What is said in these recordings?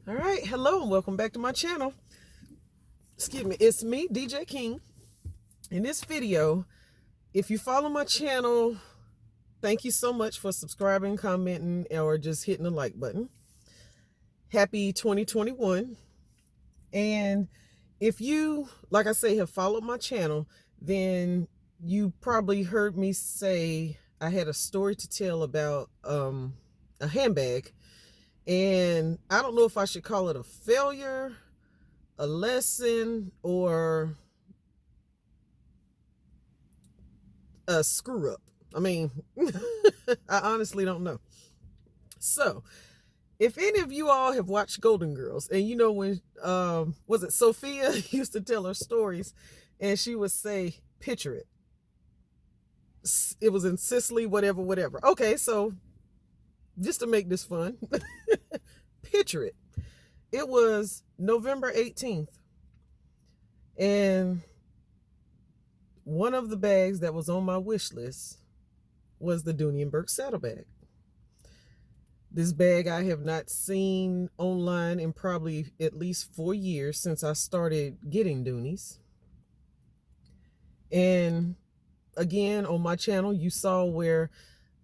All right, hello and welcome back to my channel. Excuse me, it's me, DJ King. In this video, if you follow my channel, thank you so much for subscribing, commenting, or just hitting the like button. Happy 2021. And if you, like I say, have followed my channel, then you probably heard me say I had a story to tell about a handbag. And I don't know if I should call it a failure, a lesson, or a screw up. I mean, I honestly don't know. So, if any of you all have watched Golden Girls, and you know when, was it Sophia used to tell her stories, and she would say, picture it. It was in Sicily, whatever, whatever. Okay, so just to make this fun, picture it. It was November 18th. And one of the bags that was on my wish list was the Dooney and Bourke saddlebag. This bag I have not seen online in probably at least 4 years since I started getting Dooneys. And again, on my channel, you saw where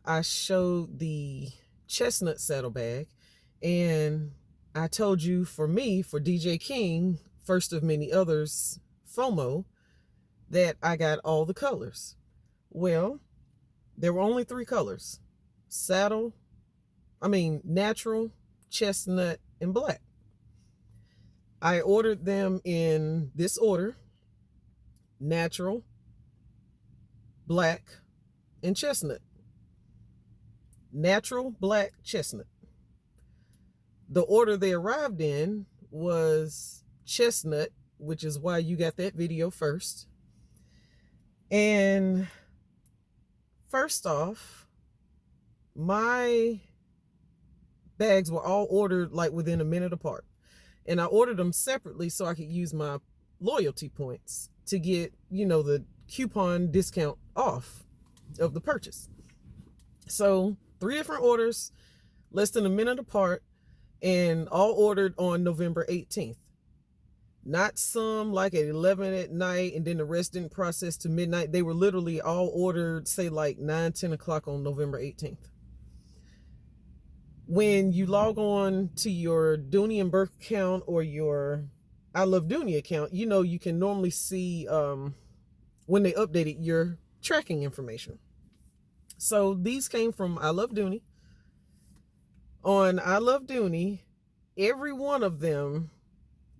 I showed the chestnut saddlebag. And I told you, for me, for DJ King, first of many others, FOMO, that I got all the colors. Well, there were only 3 colors: natural, chestnut, and black. I ordered them in this order: natural, black, and chestnut. Natural, black, chestnut. The order they arrived in was chestnut, which is why you got that video first. And first off, my bags were all ordered like within a minute apart. And I ordered them separately so I could use my loyalty points to get, the coupon discount off of the purchase. So 3 different orders, less than a minute apart, and all ordered on November 18th. Not some like at 11 at night and then the rest didn't process to midnight. They were literally all ordered, say like 9, 10 o'clock on November 18th. When you log on to your Dooney and Bourke account or your I Love Dooney account, you can normally see when they updated your tracking information. So these came from I Love Dooney. On I Love Dooney, every one of them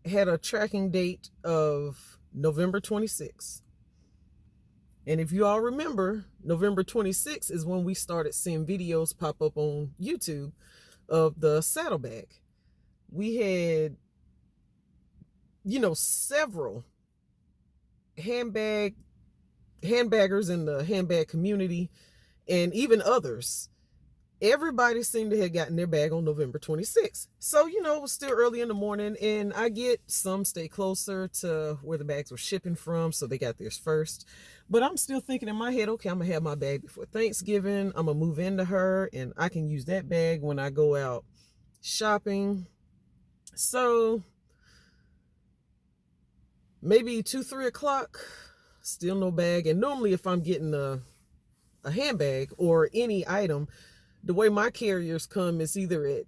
had a tracking date of November 26th. And if you all remember, November 26th is when we started seeing videos pop up on YouTube of the saddlebag. We had, several handbaggers in the handbag community and even others. Everybody seemed to have gotten their bag on November 26th. So, it was still early in the morning, and I get some stay closer to where the bags were shipping from, so they got theirs first. But I'm still thinking in my head, okay, I'm going to have my bag before Thanksgiving. I'm going to move into her, and I can use that bag when I go out shopping. So maybe 2, 3 o'clock, still no bag. And normally if I'm getting a handbag or any item, the way my carriers come is either at,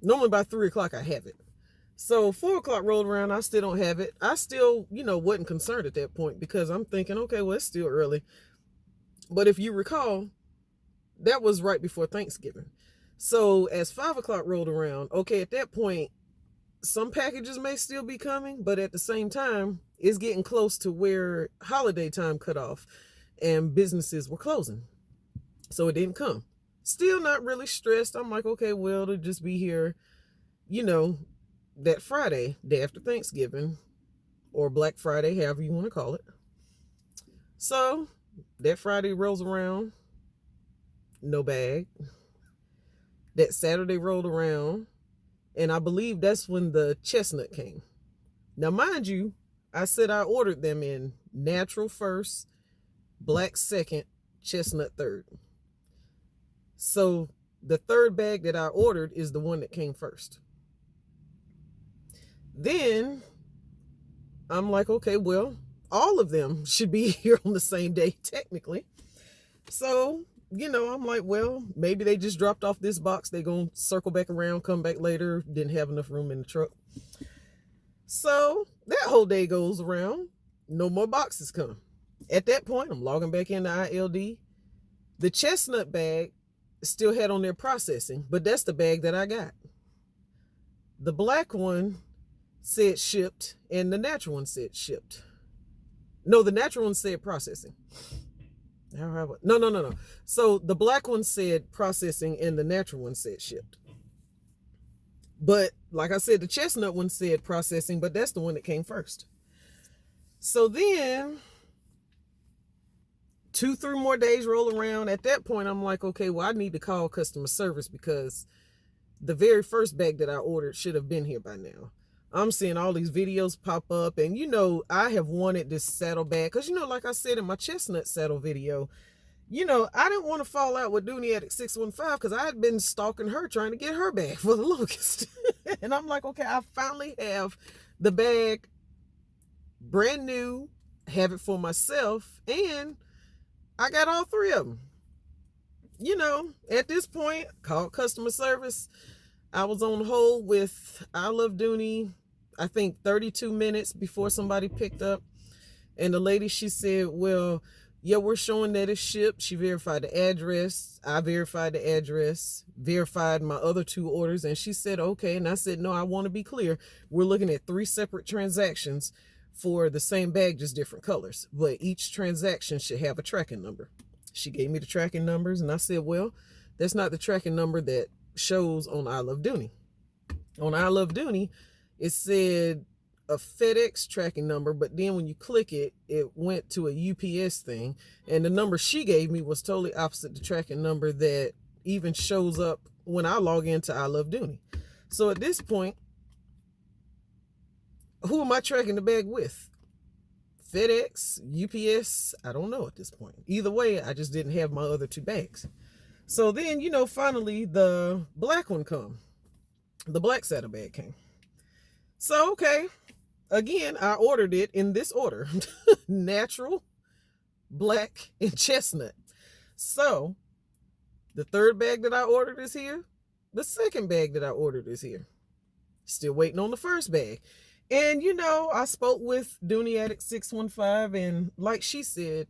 normally by 3 o'clock I have it. So 4 o'clock rolled around, I still don't have it. I still, wasn't concerned at that point because I'm thinking, okay, well, it's still early. But if you recall, that was right before Thanksgiving. So as 5 o'clock rolled around, okay, at that point, some packages may still be coming, but at the same time, it's getting close to where holiday time cut off and businesses were closing. So it didn't come. Still not really stressed. I'm like, okay, well, it'll just be here, that Friday, day after Thanksgiving, or Black Friday, however you want to call it. So that Friday rolls around, no bag. That Saturday rolled around, and I believe that's when the chestnut came. Now, mind you, I said I ordered them in natural first, black second, chestnut third. So the third bag that I ordered is the one that came first. Then I'm like, okay, well, all of them should be here on the same day, technically. So, I'm like, well, maybe they just dropped off this box. They gonna circle back around, come back later. Didn't have enough room in the truck. So that whole day goes around. No more boxes come. At that point, I'm logging back into ILD. The chestnut bag still had on there processing, but that's the bag that I got. The black one said shipped, and the natural one said shipped. No, the natural one said processing. No. So the black one said processing, and the natural one said shipped. But like I said, the chestnut one said processing, but that's the one that came first. So then 2-3 more days roll around. At that point, I'm like, okay, well, I need to call customer service because the very first bag that I ordered should have been here by now. I'm seeing all these videos pop up, and I have wanted this saddle bag because, like I said in my chestnut saddle video, I didn't want to fall out with Dooney at 615 because I had been stalking her trying to get her bag for the longest. And I'm like, okay, I finally have the bag brand new, have it for myself, and I got all 3 of them. At this point, called customer service. I was on hold with I Love Dooney, I think 32 minutes before somebody picked up. And the lady, she said, well, yeah, we're showing that it's shipped. She verified the address. I verified the address, verified my other 2 orders. And she said, okay. And I said, no, I want to be clear. We're looking at 3 separate transactions for the same bag, just different colors. But each transaction should have a tracking number. She gave me the tracking numbers. And I said, well, that's not the tracking number that shows on I Love Dooney. On I Love Dooney, it said a FedEx tracking number, but then when you click it, it went to a UPS thing, and the number she gave me was totally opposite the tracking number that even shows up when I log into I Love Dooney. So at this point, who am I tracking the bag with? FedEx, UPS? I don't know at this point. Either way, I just didn't have my other 2 bags. So then, finally the black one come. The black saddlebag came. So, okay. Again, I ordered it in this order. Natural, black, and chestnut. So, the third bag that I ordered is here. The second bag that I ordered is here. Still waiting on the first bag. And, I spoke with Dooney Addict 615, and like she said,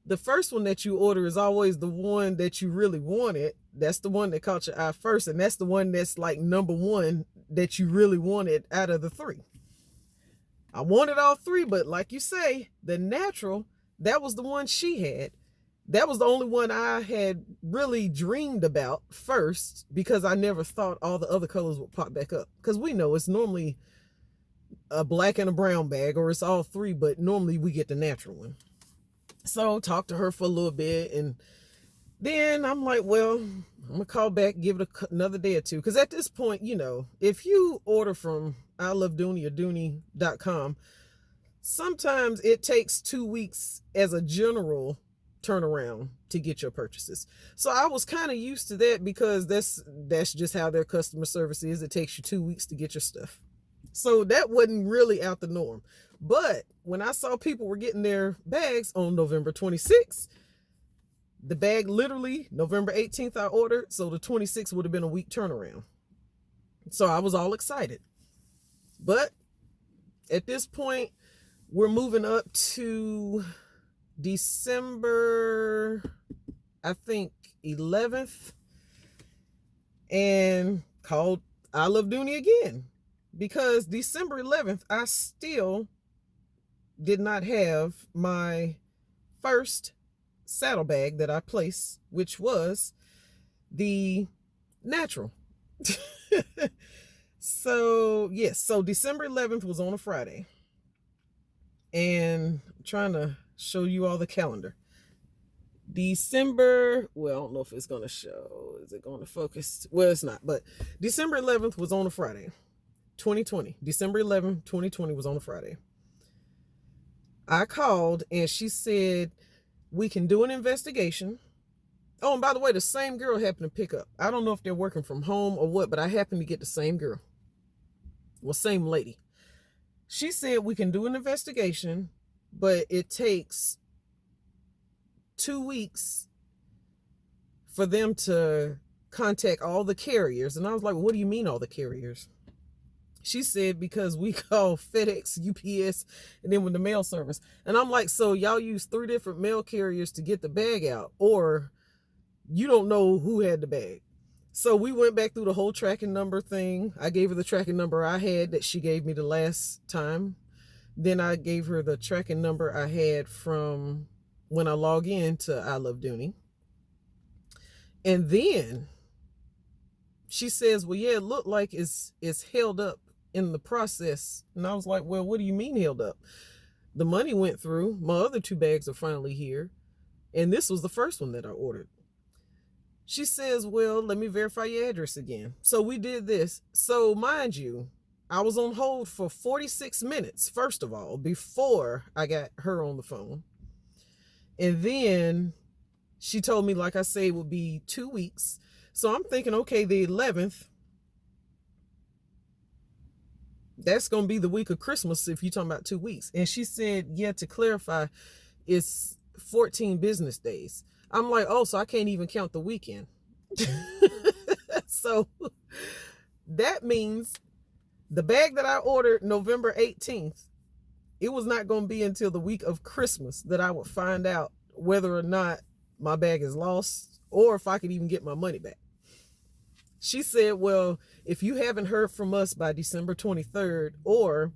the first one that you order is always the one that you really wanted. That's the one that caught your eye first, and that's the one that's like number 1 that you really wanted out of the 3. I wanted all 3, but like you say, the natural, that was the one she had. That was the only one I had really dreamed about first because I never thought all the other colors would pop back up. Because we know it's normally a black and a brown bag, or it's all 3, but normally we get the natural one. So talked to her for a little bit, and then I'm like, well, I'm gonna call back, give it another day or 2, because at this point, if you order from I Love Dooney or Dooney.com, sometimes it takes 2 weeks as a general turnaround to get your purchases. So I was kind of used to that because that's just how their customer service is. It takes you 2 weeks to get your stuff. So that wasn't really out the norm. But when I saw people were getting their bags on November 26th, the bag literally November 18th I ordered, so the 26th would have been a week turnaround. So I was all excited. But at this point, we're moving up to December, I think 11th, and called I Love Dooney again, because December 11th, I still did not have my first saddlebag that I placed, which was the natural. So yes, so December 11th was on a Friday, and I'm trying to show you all the calendar. December, well, I don't know if it's going to show. Is it going to focus? Well, it's not, but December 11th was on a Friday. 2020. December 11th, 2020 was on a Friday. I called and she said, we can do an investigation. Oh, and by the way, the same girl happened to pick up. I don't know if they're working from home or what, but I happened to get the same girl. Well, same lady. She said we can do an investigation, but it takes 2 weeks for them to contact all the carriers. And I was like, what do you mean all the carriers? She said, because we call FedEx, UPS, and then with the mail service. And I'm like, so y'all use 3 different mail carriers to get the bag out, or you don't know who had the bag. So we went back through the whole tracking number thing. I gave her the tracking number I had that she gave me the last time. Then I gave her the tracking number I had from when I log in to I Love Dooney. And then she says, well, yeah, it looked like it's held up in the process. And I was like, well, what do you mean held up? The money went through. My other 2 bags are finally here. And this was the first one that I ordered. She says, well, let me verify your address again. So we did this. So mind you, I was on hold for 46 minutes, first of all, before I got her on the phone. And then she told me, like I say, it would be 2 weeks. So I'm thinking, okay, the 11th, that's going to be the week of Christmas if you're talking about 2 weeks. And she said, yeah, to clarify, it's 14 business days. I'm like, oh, so I can't even count the weekend. So that means the bag that I ordered November 18th, it was not going to be until the week of Christmas that I would find out whether or not my bag is lost or if I could even get my money back. She said, well, if you haven't heard from us by December 23rd, or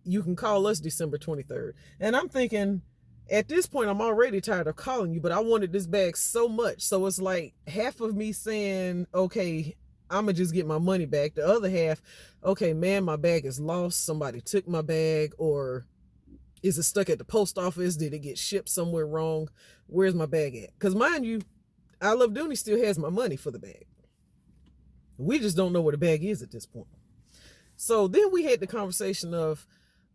you can call us December 23rd. And I'm thinking, at this point, I'm already tired of calling you, but I wanted this bag so much. So it's like half of me saying, okay, I'm going to just get my money back. The other half, okay, man, my bag is lost. Somebody took my bag, or is it stuck at the post office? Did it get shipped somewhere wrong? Where's my bag at? Because mind you, I Love Dooney still has my money for the bag. We just don't know where the bag is at this point. So then we had the conversation of,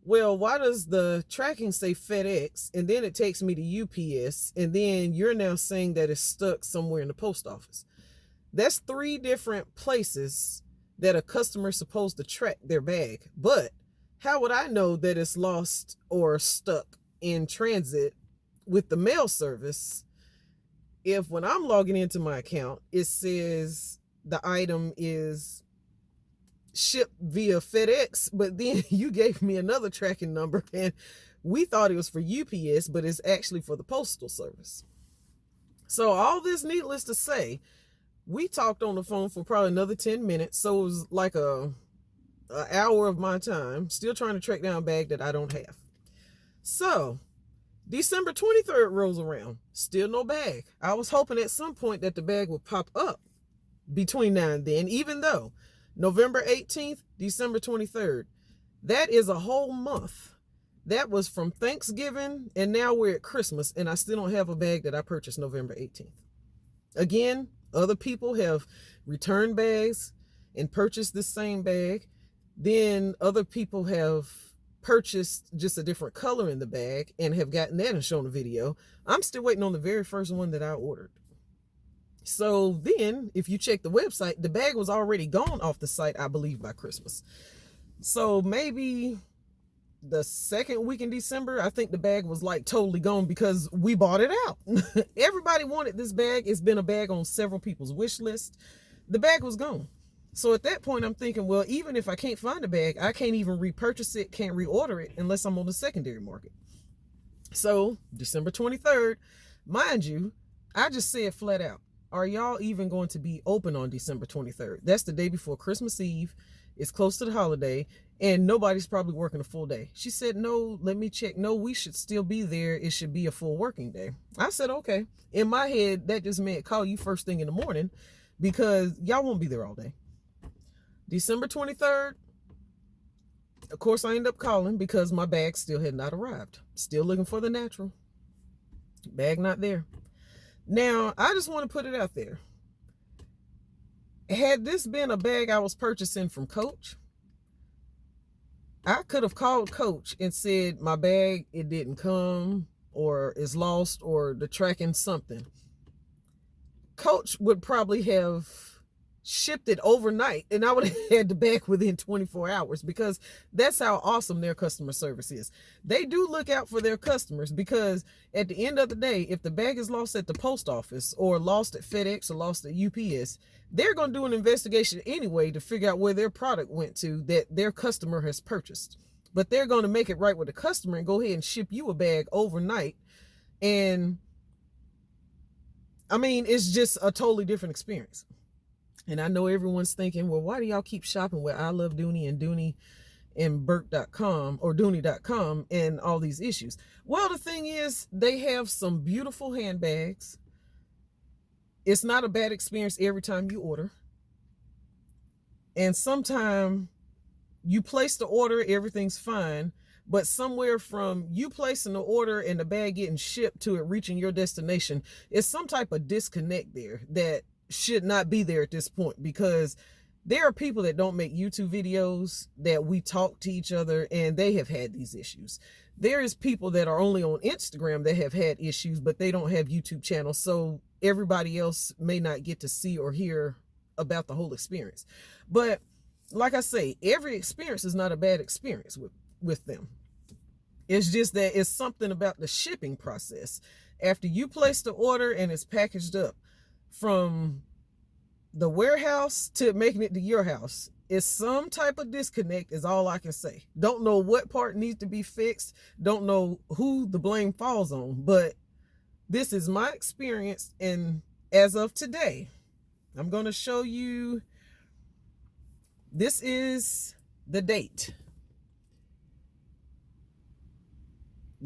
well, why does the tracking say FedEx and then it takes me to UPS and then you're now saying that it's stuck somewhere in the post office? That's 3 different places that a customer's supposed to track their bag. But how would I know that it's lost or stuck in transit with the mail service if when I'm logging into my account, it says the item is shipped via FedEx, but then you gave me another tracking number and we thought it was for UPS, but it's actually for the postal service. So all this needless to say, we talked on the phone for probably another 10 minutes. So it was like an hour of my time still trying to track down a bag that I don't have. So December 23rd rolls around, still no bag. I was hoping at some point that the bag would pop up between now and then, even though November 18th, December 23rd. That is a whole month. That was from Thanksgiving, and now we're at Christmas, and I still don't have a bag that I purchased November 18th. Again, other people have returned bags and purchased this same bag. Then other people have purchased just a different color in the bag and have gotten that and shown a video. I'm still waiting on the very first one that I ordered. So then, if you check the website, the bag was already gone off the site, I believe, by Christmas. So maybe the second week in December, I think the bag was like totally gone because we bought it out. Everybody wanted this bag. It's been a bag on several people's wish list. The bag was gone. So at that point, I'm thinking, well, even if I can't find a bag, I can't even repurchase it, can't reorder it unless I'm on the secondary market. So December 23rd, mind you, I just said flat out, are y'all even going to be open on December 23rd? That's the day before Christmas Eve. It's close to the holiday, and nobody's probably working a full day. She said, no, let me check. No, we should still be there. It should be a full working day. I said, okay. In my head, that just meant call you first thing in the morning because y'all won't be there all day. December 23rd, of course, I ended up calling because my bag still had not arrived. Still looking for the natural. Bag not there. Now, I just want to put it out there. Had this been a bag I was purchasing from Coach, I could have called Coach and said my bag, it didn't come, or is lost, or the tracking something. Coach would probably have shipped it overnight, and I would have had the bag within 24 hours, because that's how awesome their customer service is. They do look out for their customers, because at the end of the day, if the bag is lost at the post office or lost at FedEx or lost at UPS, they're going to do an investigation anyway to figure out where their product went to that their customer has purchased. But they're going to make it right with the customer and go ahead and ship you a bag overnight. And I mean, it's just a totally different experience. And I know everyone's thinking, well, why do y'all keep shopping with I Love Dooney and Dooney and Bourke.com or Dooney.com and all these issues? Well, the thing is, they have some beautiful handbags. It's not a bad experience every time you order. And sometimes you place the order, everything's fine, but somewhere from you placing the order and the bag getting shipped to it reaching your destination, it's some type of disconnect there that should not be there at this point, because there are people that don't make YouTube videos that we talk to each other, and they have had these issues. There is people that are only on Instagram that have had issues, but they don't have YouTube channels, so everybody else may not get to see or hear about the whole experience. But like I say, every experience is not a bad experience with them. It's just that it's something about the shipping process. After you place the order and it's packaged up, from the warehouse to making it to your house, it's some type of disconnect, is all I can say. Don't know what part needs to be fixed. Don't know who the blame falls on, but this is my experience. And as of today, I'm going to show you, this is the date.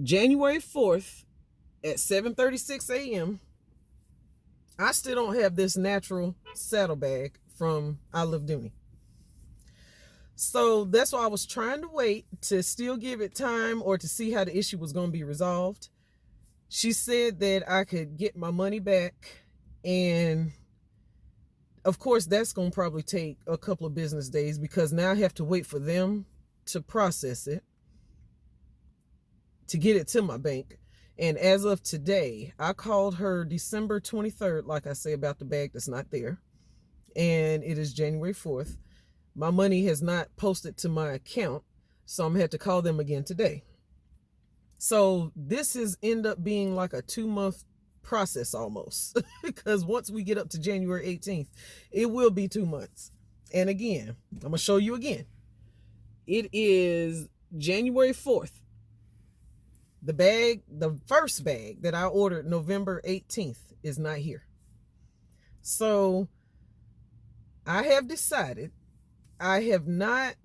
January 4th at 7:36 a.m. I still don't have this natural saddlebag from I Love Dooney. So that's why I was trying to wait to still give it time, or to see how the issue was going to be resolved. She said that I could get my money back, and of course that's going to probably take a couple of business days, because now I have to wait for them to process it, to get it to my bank. And as of today, I called her December 23rd, like I say, about the bag that's not there. And it is January 4th. My money has not posted to my account, so I'm going to have to call them again today. So this is end up being like a 2-month process almost, because once we get up to January 18th, it will be 2 months. And again, I'm going to show you again. It is January 4th. The bag, the first bag that I ordered November 18th is not here. So I have decided I have not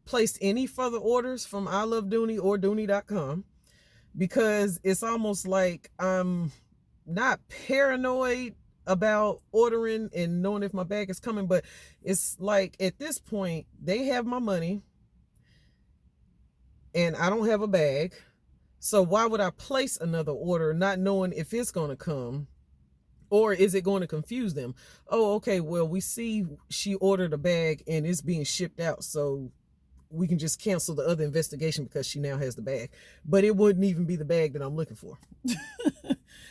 placed any further orders from I Love Dooney or Dooney.com, because it's almost like I'm not paranoid about ordering and knowing if my bag is coming, but it's like at this point they have my money and I don't have a bag. So why would I place another order not knowing if it's going to come, or is it going to confuse them? Oh, okay, well, we see she ordered a bag and it's being shipped out, so we can just cancel the other investigation because she now has the bag. But it wouldn't even be the bag that I'm looking for.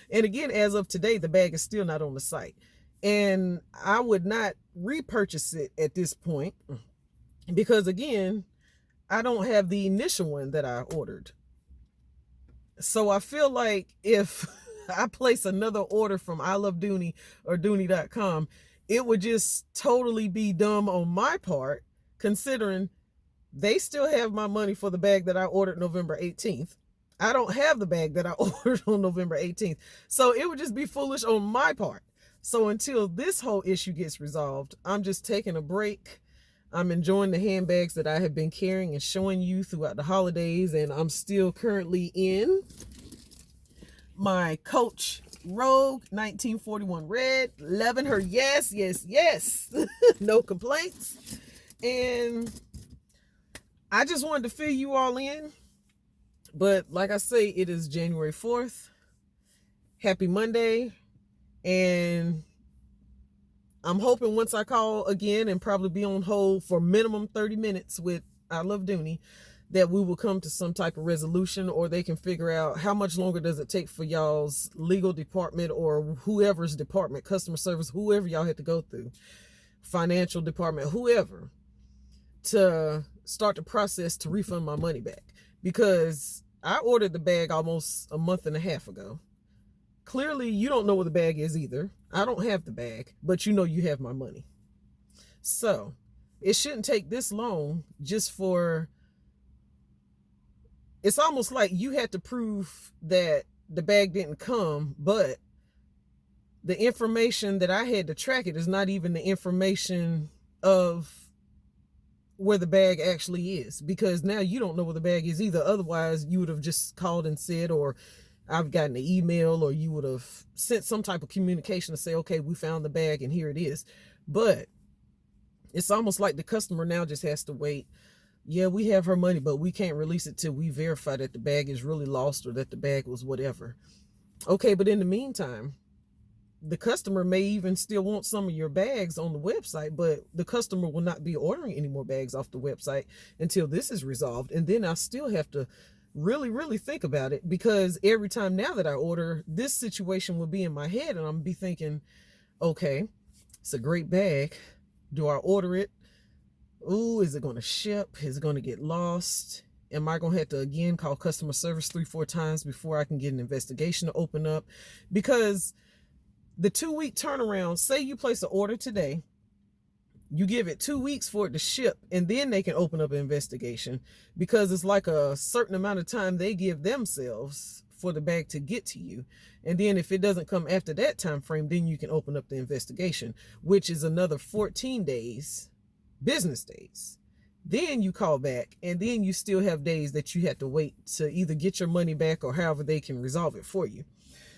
And again, as of today, the bag is still not on the site. And I would not repurchase it at this point, because again, I don't have the initial one that I ordered. So I feel like if I place another order from I Love Dooney or Dooney.com, it would just totally be dumb on my part, considering they still have my money for the bag that I ordered November 18th. I don't have the bag that I ordered on November 18th. So it would just be foolish on my part. So until this whole issue gets resolved, I'm just taking a break. I'm enjoying the handbags that I have been carrying and showing you throughout the holidays. And I'm still currently in my Coach Rogue 1941 red. Loving her. Yes, yes, yes. No complaints. And I just wanted to fill you all in. But like I say, it is January 4th. Happy Monday. And I'm hoping once I call again and probably be on hold for minimum 30 minutes with I Love Dooney, that we will come to some type of resolution, or they can figure out how much longer does it take for y'all's legal department or whoever's department, customer service, whoever y'all had to go through, financial department, whoever, to start the process to refund my money back. Because I ordered the bag almost a month and a half ago. Clearly, you don't know what the bag is either. I don't have the bag, but you know you have my money. So it shouldn't take this long just for... It's almost like you had to prove that the bag didn't come, but the information that I had to track it is not even the information of where the bag actually is, because now you don't know where the bag is either. Otherwise, you would have just called and said, or I've gotten an email, or you would have sent some type of communication to say, okay, we found the bag and here it is. But it's almost like the customer now just has to wait. Yeah, we have her money, but we can't release it till we verify that the bag is really lost or that the bag was whatever. Okay, but in the meantime, the customer may even still want some of your bags on the website, but the customer will not be ordering any more bags off the website until this is resolved. And then I still have to really think about it, because every time now that I order, this situation will be in my head and I'm be thinking, okay, it's a great bag. Do I order it? Ooh, is it going to ship? Is it going to get lost? Am I going to have to again call customer service 3-4 times before I can get an investigation to open up? Because the 2-week turnaround, say you place an order today, you give it 2 weeks for it to ship, and then they can open up an investigation, because it's like a certain amount of time they give themselves for the bag to get to you. And then if it doesn't come after that time frame, then you can open up the investigation, which is another 14 days, business days. Then you call back, and then you still have days that you have to wait to either get your money back or however they can resolve it for you.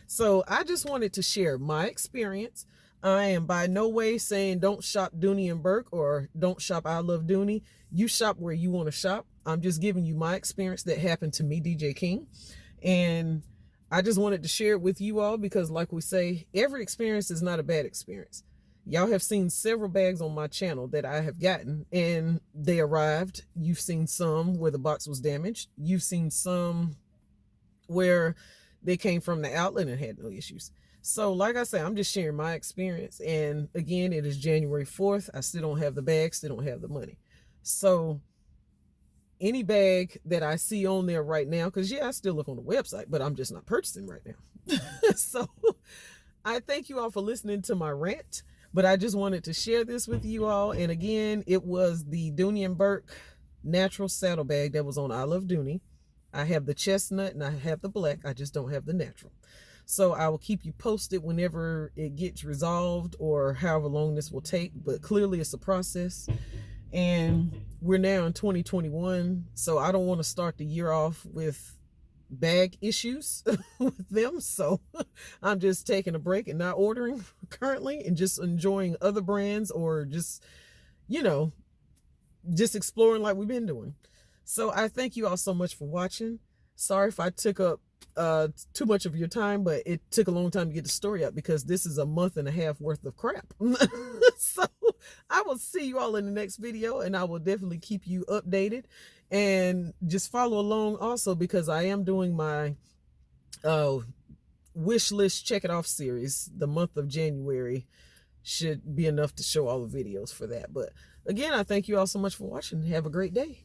So I just wanted to share my experience. I am by no way saying don't shop Dooney and Bourke or don't shop I Love Dooney. You shop where you want to shop. I'm just giving you my experience that happened to me, DJ King. And I just wanted to share it with you all, because like we say, every experience is not a bad experience. Y'all have seen several bags on my channel that I have gotten and they arrived. You've seen some where the box was damaged. You've seen some where they came from the outlet and had no issues. So like I say, I'm just sharing my experience. And again, it is January 4th. I still don't have the bag, still don't have the money. So any bag that I see on there right now, because yeah, I still look on the website, but I'm just not purchasing right now. So I thank you all for listening to my rant, but I just wanted to share this with you all. And again, it was the Dooney and Bourke natural saddlebag that was on I Love Dooney. I have the chestnut and I have the black. I just don't have the natural. So I will keep you posted whenever it gets resolved or however long this will take. But clearly it's a process. And we're now in 2021. So I don't want to start the year off with bag issues with them. So I'm just taking a break and not ordering currently and just enjoying other brands, or just, you know, just exploring like we've been doing. So I thank you all so much for watching. Sorry if I took up too much of your time, but it took a long time to get the story up, because this is a month and a half worth of crap. So I will see you all in the next video, and I will definitely keep you updated. And just follow along also, because I am doing my wish list check it off series. The month of January should be enough to show all the videos for that. But again, I thank you all so much for watching. Have a great day.